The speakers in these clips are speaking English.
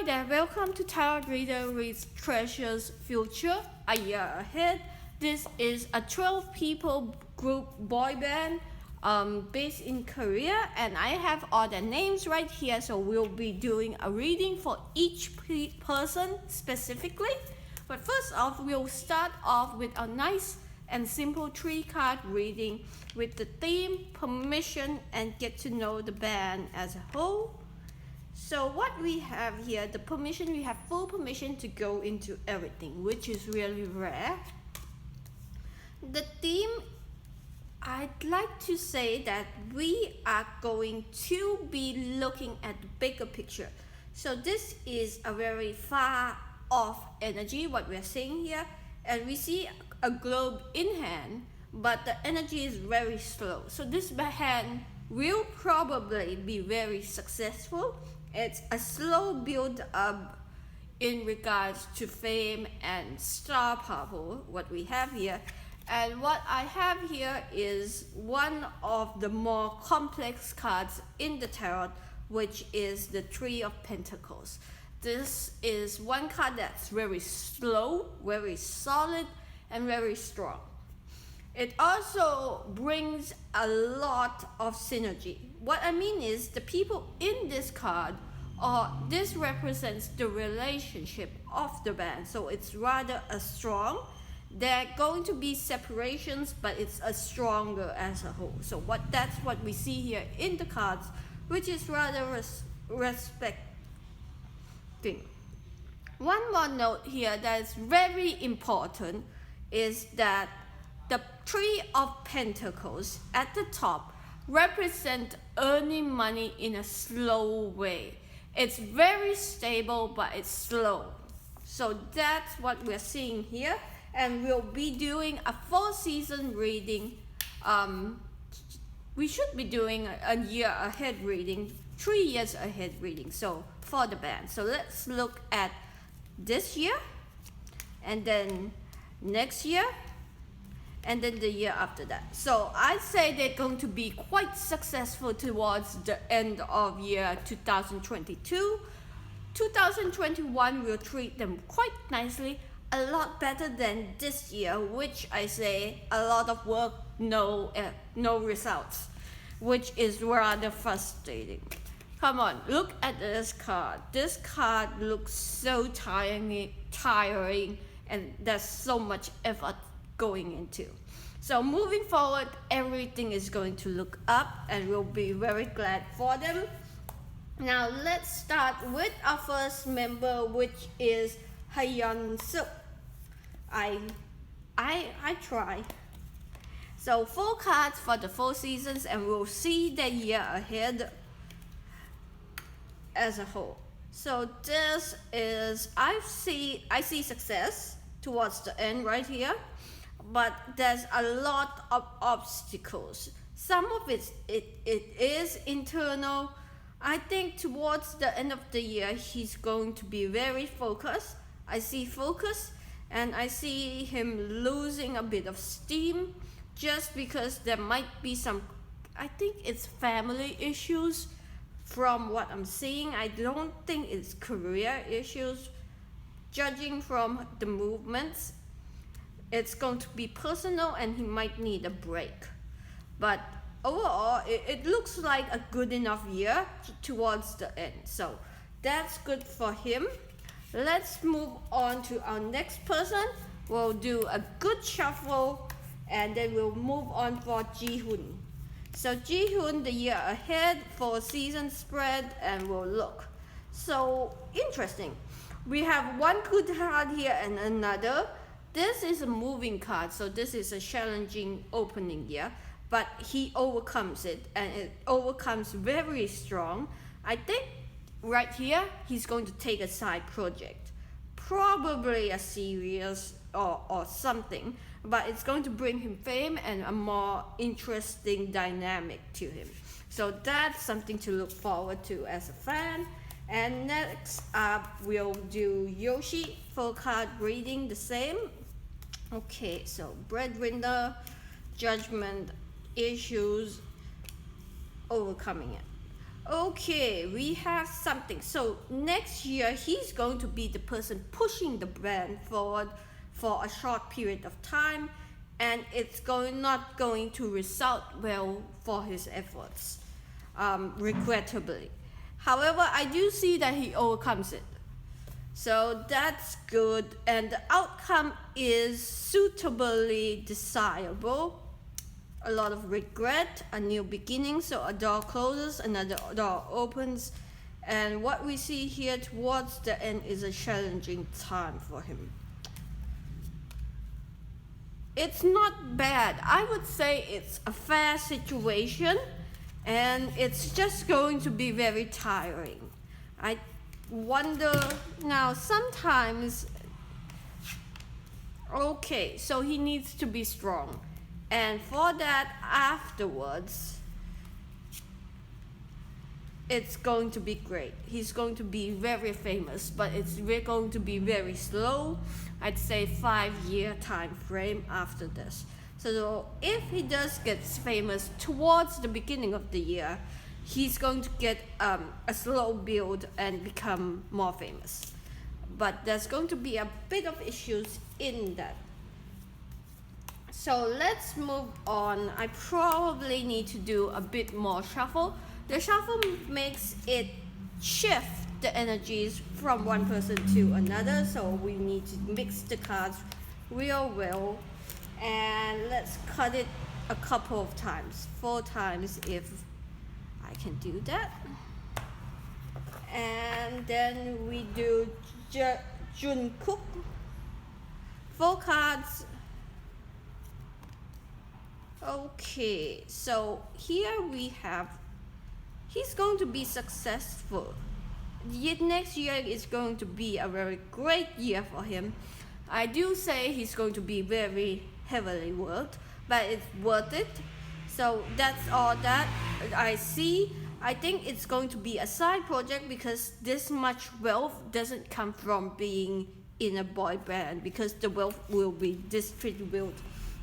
Hi there, welcome to Tarot Reader Reads Treasures Future, a year ahead. This is a 12 people group boy band based in Korea, and I have all their names right here, so we'll be doing a reading for each person specifically. But first off, we'll start off with a nice and simple 3-card reading with the theme, permission, and get to know the band as a whole. So what we have here, the permission, we have full permission to go into everything, which is really rare. The theme, I'd like to say that we are going to be looking at the bigger picture. So this is a very far off energy, what we're seeing here. And we see a globe in hand, but the energy is very slow. So this hand will probably be very successful. It's a slow build up in regards to fame and star power, what we have here. And what I have here is one of the more complex cards in the tarot, which is the Three of Pentacles. This is one card that's very slow, very solid, and very strong. It also brings a lot of synergy. What I mean is the people in this card, or this represents the relationship of the band. So it's rather a strong. There are going to be separations, but it's a stronger as a whole. So that's what we see here in the cards, which is rather respecting. One more note here that is very important is that the Three of Pentacles at the top represent earning money in a slow way. It's very stable, but it's slow. So that's what we're seeing here. And we'll be doing a 4-season reading. We should be doing a year ahead reading, 3 years ahead reading. So for the band. So let's look at this year, and then next year, and then the year after that. So I'd say they're going to be quite successful towards the end of year 2022. 2021 will treat them quite nicely, a lot better than this year, which I say a lot of work, no results, which is rather frustrating. Come on, look at this card. This card looks so tiring, and there's so much effort going into. So moving forward, everything is going to look up, and we'll be very glad for them. Now let's start with our first member, which is Hyunsuk. I try. So 4 cards for the 4 seasons, and we'll see the year ahead as a whole. So this is, I see success towards the end right here, but there's a lot of obstacles. Some of it is internal. I think towards the end of the year, he's going to be very focused. I see focus, and I see him losing a bit of steam just because there might be some, I think it's family issues from what I'm seeing. I don't think it's career issues. Judging from the movements, it's going to be personal, and he might need a break. But overall, it looks like a good enough year towards the end. So that's good for him. Let's move on to our next person. We'll do a good shuffle, and then we'll move on for Jihoon. So Jihoon, the year ahead, 4-season spread, and we'll look. So interesting. We have one good card here and another. This is a moving card, so this is a challenging opening year, but he overcomes it, and it overcomes very strong. I think right here, he's going to take a side project, probably a series or something, but it's going to bring him fame and a more interesting dynamic to him. So that's something to look forward to as a fan. And next up, we'll do Yoshi, 4-card reading, the same. Okay, so breadwinner, judgment, issues, overcoming it. Okay, we have something. So next year, he's going to be the person pushing the brand forward for a short period of time, and it's not going to result well for his efforts, regrettably. However, I do see that he overcomes it. So that's good, and the outcome is suitably desirable. A lot of regret, a new beginning. So a door closes, another door opens, and what we see here towards the end is a challenging time for him. It's not bad. I would say it's a fair situation, and it's just going to be very tiring. I wonder now, sometimes, okay, so he needs to be strong, and for that, afterwards, it's going to be great. He's going to be very famous, but it's going to be very slow. I'd say 5-year time frame after this. So if he does get famous towards the beginning of the year, he's going to get a slow build and become more famous. But there's going to be a bit of issues in that. So let's move on. I probably need to do a bit more shuffle. The shuffle makes it shift the energies from one person to another, so we need to mix the cards real well. And let's cut it a couple of times, 4 times if I can do that. And then we do Jungkook, 4 cards. Okay, so here we have, he's going to be successful. Next year is going to be a very great year for him. I do say he's going to be very heavily worked, but it's worth it. So that's all that I see. I think it's going to be a side project because this much wealth doesn't come from being in a boy band, because the wealth will be distributed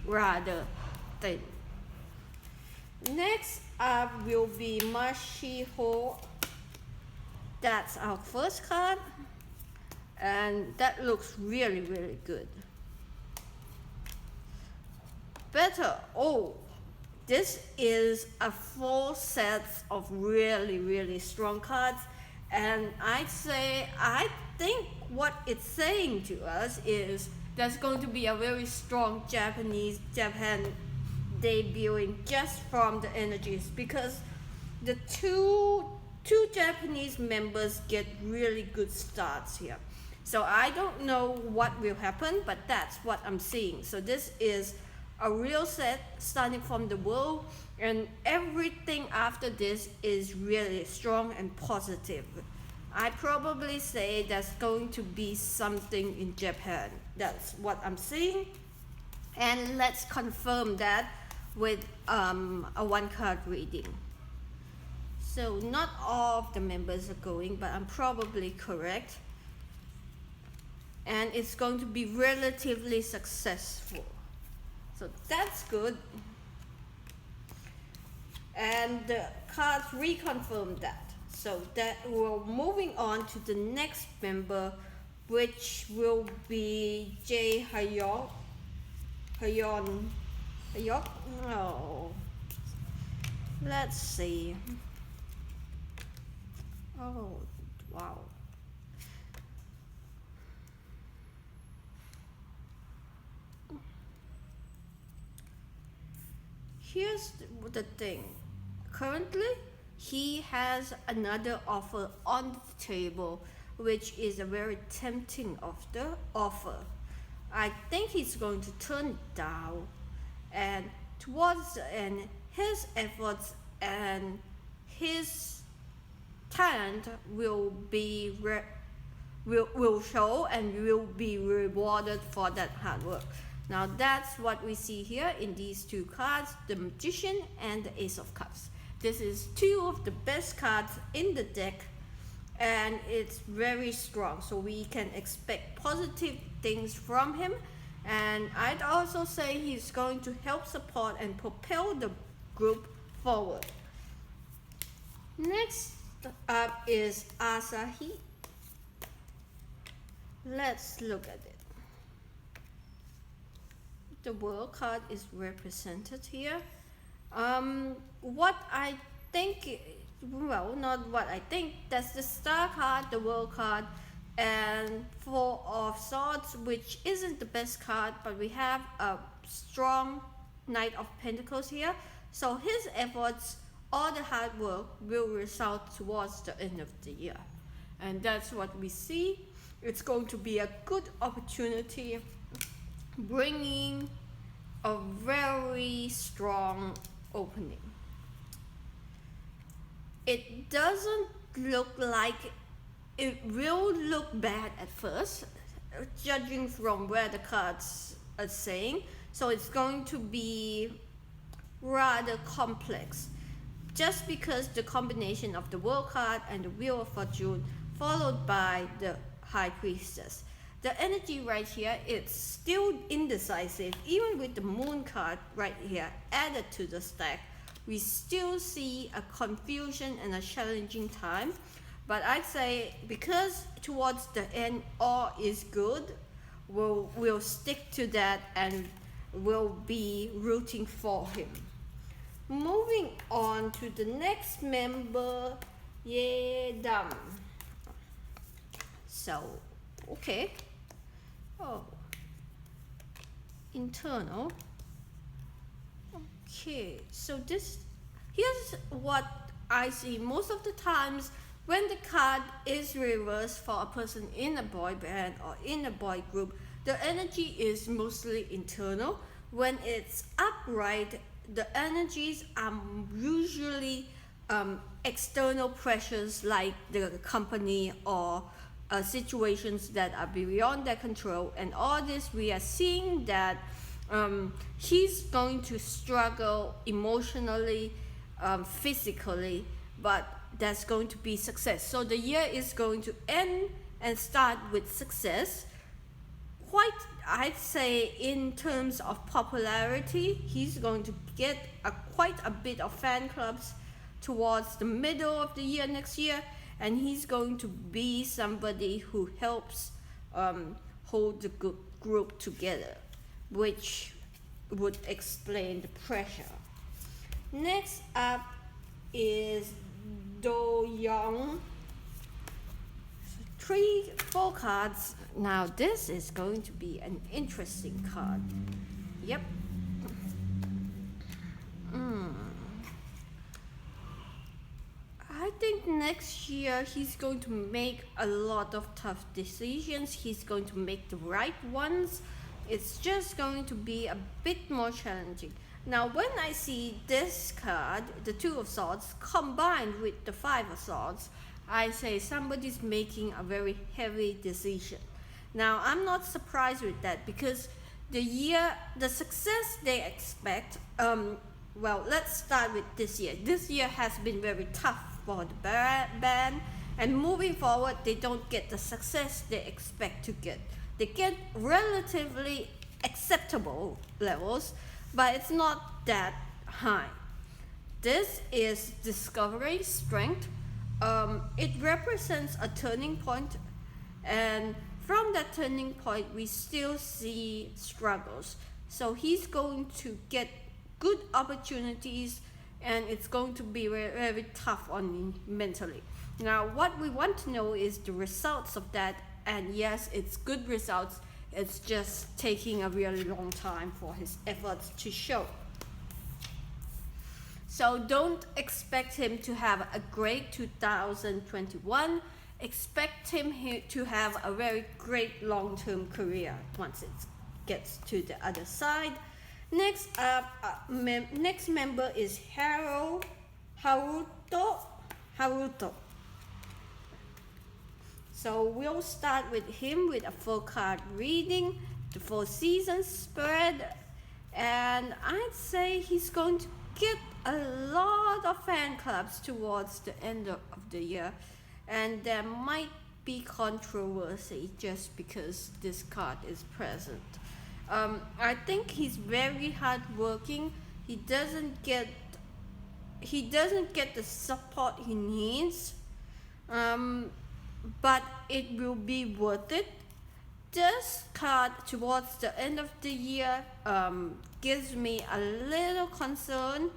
rather thin. Next up will be Mashiho. That's our first card, and that looks really, really good. Better. Oh, this is a 4 sets of really, really strong cards, and I think what it's saying to us is there's going to be a very strong Japan debuting just from the energies, because the two Japanese members get really good starts here. So I don't know what will happen, but that's what I'm seeing. So this is a real set starting from the world, and everything after this is really strong and positive. I probably say there's going to be something in Japan. That's what I'm seeing, and let's confirm that with a 1-card reading. So not all of the members are going, but I'm probably correct, and it's going to be relatively successful. So that's good, and the cards reconfirm that. So that we're moving on to the next member, which will be Jaehyuk. Oh, let's see. Oh, wow. Here's the thing. Currently, he has another offer on the table, which is a very tempting offer. I think he's going to turn it down, and towards the end, his efforts and his talent will show and will be rewarded for that hard work. Now that's what we see here in these 2 cards, the Magician and the Ace of Cups. This is 2 of the best cards in the deck, and it's very strong, so we can expect positive things from him. And I'd also say he's going to help support and propel the group forward. Next up is Asahi. Let's look at it. The world card is represented here. What I think, well, not what I think, that's the star card, the world card, and Four of Swords, which isn't the best card, but we have a strong Knight of Pentacles here. So his efforts, all the hard work will result towards the end of the year. And that's what we see. It's going to be a good opportunity, bringing a very strong opening. It doesn't look like it will look bad at first, judging from where the cards are saying. So it's going to be rather complex, just because the combination of the World card and the Wheel of Fortune followed by the High Priestess. The energy right here, it's still indecisive. Even with the Moon card right here added to the stack, we still see a confusion and a challenging time. But I'd say because towards the end all is good, we'll stick to that and we'll be rooting for him. Moving on to the next member, Yedam. So, okay. Oh, internal. Okay, so here's what I see most of the times when the card is reversed for a person in a boy band or in a boy group. The energy is mostly internal. When it's upright, the energies are usually external pressures like the company or situations that are beyond their control, and all this we are seeing that he's going to struggle emotionally, physically, but that's going to be success. So the year is going to end and start with success. Quite, I'd say, in terms of popularity, he's going to get quite a bit of fan clubs towards the middle of the year next year, and he's going to be somebody who helps hold the group together, which would explain the pressure. Next up is Doyoung. 4 cards. Now this is going to be an interesting card. Yep. I think next year he's going to make a lot of tough decisions. He's going to make the right ones. It's just going to be a bit more challenging. Now when I see this card, the Two of Swords, combined with the Five of Swords, I say somebody's making a very heavy decision. Now I'm not surprised with that, because the success they expect, well, let's start with this year. This year has been very tough for the band, and moving forward they don't get the success they expect to get. They get relatively acceptable levels, but it's not that high. This is discovery strength. It represents a turning point, and from that turning point we still see struggles. So he's going to get good opportunities, and it's going to be very, very tough on him mentally. Now what we want to know is the results of that, and yes, it's good results. It's just taking a really long time for his efforts to show. So don't expect him to have a great 2021. Expect him to have a very great long-term career once it gets to the other side. Next up, next member is Haruto. So we'll start with him with a 4-card reading, the 4 seasons spread, and I'd say he's going to get a lot of fan clubs towards the end of the year, and there might be controversy just because this card is present. I think he's very hardworking. He doesn't get he doesn't get the support he needs, but it will be worth it. This card towards the end of the year gives me a little concern.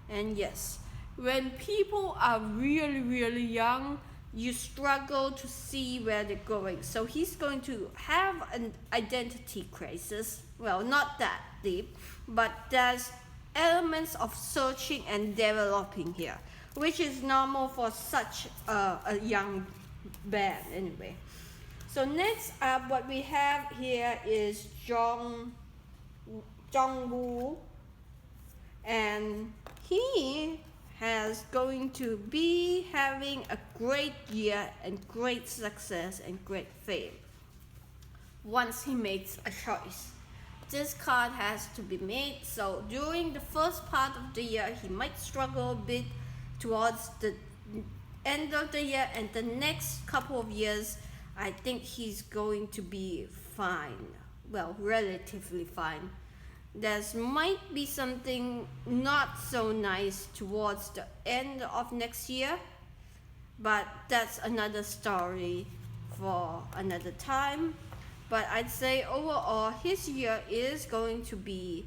And yes, when people are really young, you struggle to see where they're going. So he's going to have an identity crisis. Well, not that deep, but there's elements of searching and developing here, which is normal for such a young band anyway. So next up, what we have here is Jeongwoo, and he has going to be having a great year and great success and great fame once he makes a choice. This card has to be made, so during the first part of the year he might struggle a bit. Towards the end of the year and the next couple of years, I think he's going to be fine. Well, relatively fine. There might be something not so nice towards the end of next year, but that's another story for another time. But I'd say overall his year is going to be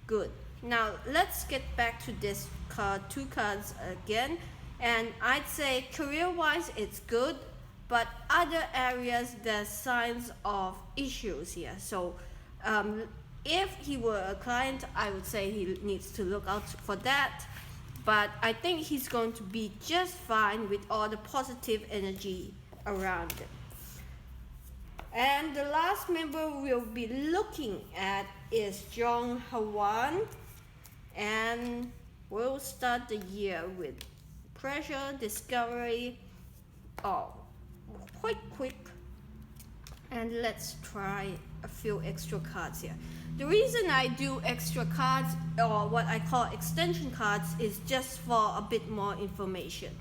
good. Now let's get back to this card, two cards again, and I'd say career-wise it's good, but other areas there's signs of issues here. So if he were a client, I would say he needs to look out for that, but I think he's going to be just fine with all the positive energy around him. And the last member we'll be looking at is Junghwan, and we'll start the year with pressure, discovery, quite quick. And let's try a few extra cards here. The reason I do extra cards, or what I call extension cards, is just for a bit more information.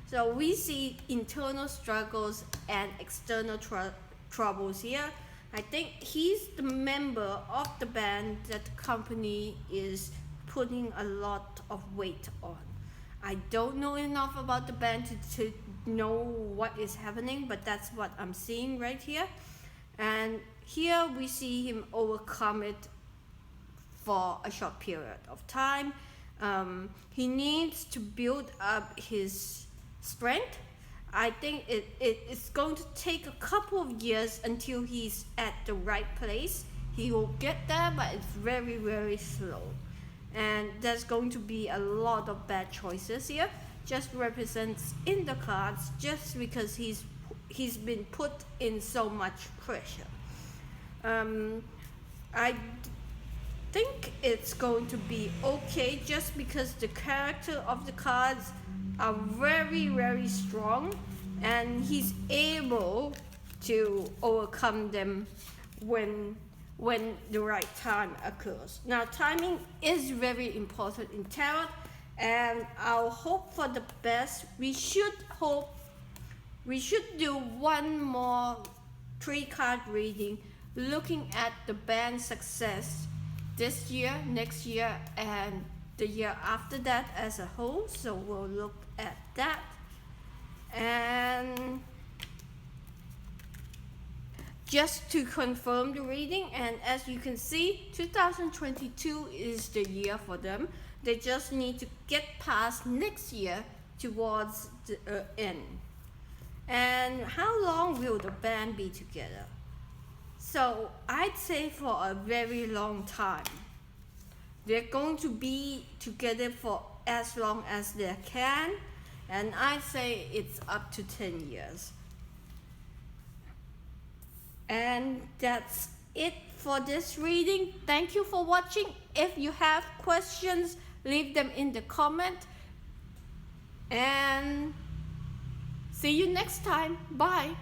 So we see internal struggles and external troubles here. I think he's the member of the band that the company is putting a lot of weight on. I don't know enough about the band to know what is happening, but that's what I'm seeing right here. And here we see him overcome it for a short period of time. He needs to build up his strength. I think it's going to take a couple of years until he's at the right place. He will get there, but it's very slow. And there's going to be a lot of bad choices here. Just represents in the cards just because he's been put in so much pressure. I think it's going to be okay just because the character of the cards are very strong, and he's able to overcome them when the right time occurs. Now timing is very important in tarot, and I'll hope for the best. We should do one more 3-card reading looking at the band's success this year, next year, and the year after that as a whole. So we'll look at that. And just to confirm the reading, and as you can see, 2022 is the year for them. They just need to get past next year towards the end. And how long will the band be together? So I'd say for a very long time. They're going to be together for as long as they can, and I'd say it's up to 10 years. And that's it for this reading. Thank you for watching. If you have questions, leave them in the comment. And see you next time. Bye.